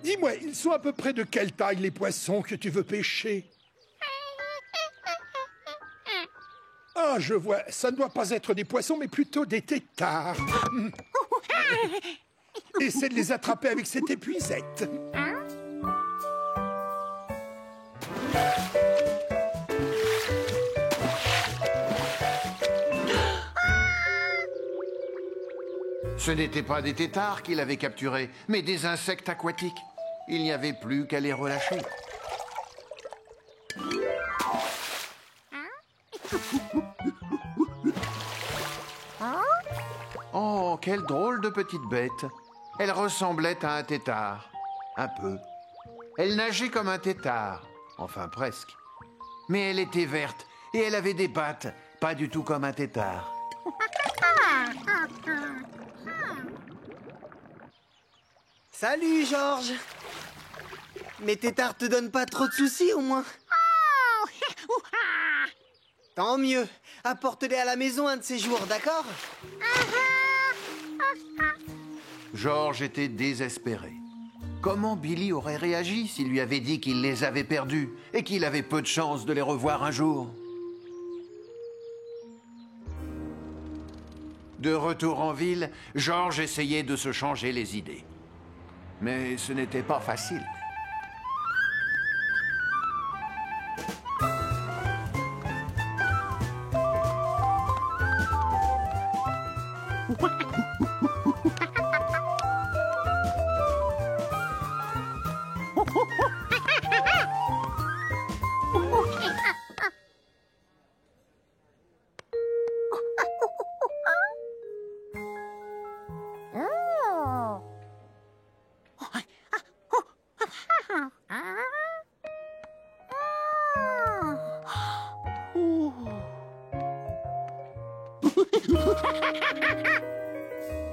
Dis-moi, ils sont à peu près de quelle taille les poissons que tu veux pêcher? Ah, je vois, ça ne doit pas être des poissons, mais plutôt des têtards. Essaie de les attraper avec cette épuisette. Ce n'étaient pas des têtards qu'il avait capturés, mais des insectes aquatiques. Il n'y avait plus qu'à les relâcher. Oh, quelle drôle de petite bête. Elle ressemblait à un têtard. Un peu. Elle nageait comme un têtard. Enfin, presque. Mais elle était verte et elle avait des pattes, pas du tout comme un têtard. Salut, Georges. Mes têtards te donnent pas trop de soucis, au moins? Tant mieux. Apporte-les à la maison un de ces jours, d'accord? Georges était désespéré. Comment Billy aurait réagi s'il lui avait dit qu'il les avait perdus et qu'il avait peu de chance de les revoir un jour? De retour en ville, Georges essayait de se changer les idées. Mais ce n'était pas facile.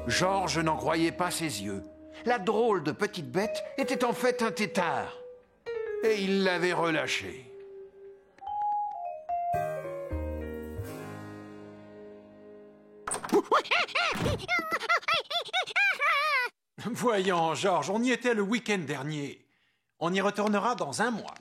Georges n'en croyait pas ses yeux. La drôle de petite bête était en fait un têtard. Et il l'avait relâché. Voyons, Georges, on y était le week-end dernier. On y retournera dans un mois.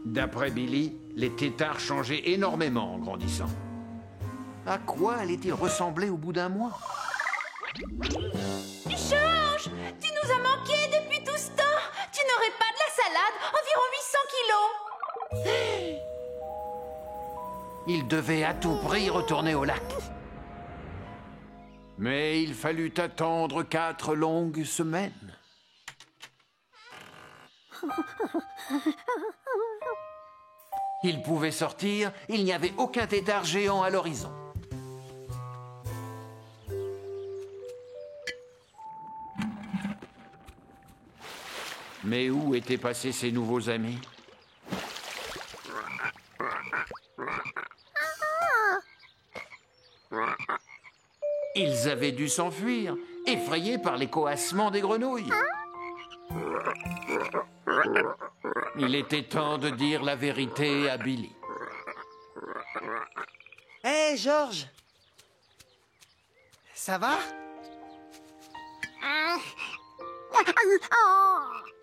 D'après Billy, les têtards changeaient énormément en grandissant. À quoi allait-il ressembler au bout d'un mois? Georges, tu nous as manqué depuis tout ce temps. Tu n'aurais pas de la salade, environ 800 kilos. Il devait à tout prix retourner au lac. Mais il fallut attendre 4 longues semaines. Il pouvait sortir, il n'y avait aucun têtard géant à l'horizon. Mais où étaient passés ses nouveaux amis? Ils avaient dû s'enfuir, effrayés par les coassements des grenouilles. Il était temps de dire la vérité à Billy. Hé, Georges. Ça va?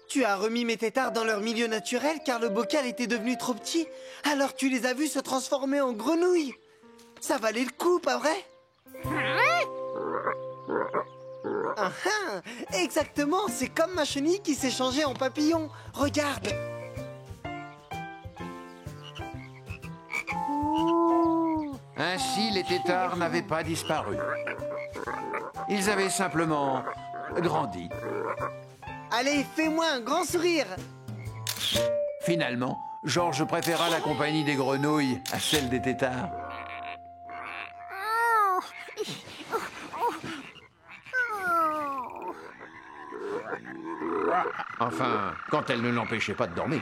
Tu as remis mes têtards dans leur milieu naturel car le bocal était devenu trop petit. Alors tu les as vus se transformer en grenouilles. Ça valait le coup, pas vrai? Ah, ah, exactement, c'est comme ma chenille qui s'est changée en papillon. Regarde. Ainsi, les têtards n'avaient pas disparu. Ils avaient simplement grandi. Allez, fais-moi un grand sourire. Finalement, Georges préféra la compagnie des grenouilles à celle des têtards. Enfin, quand elle ne l'empêchait pas de dormir.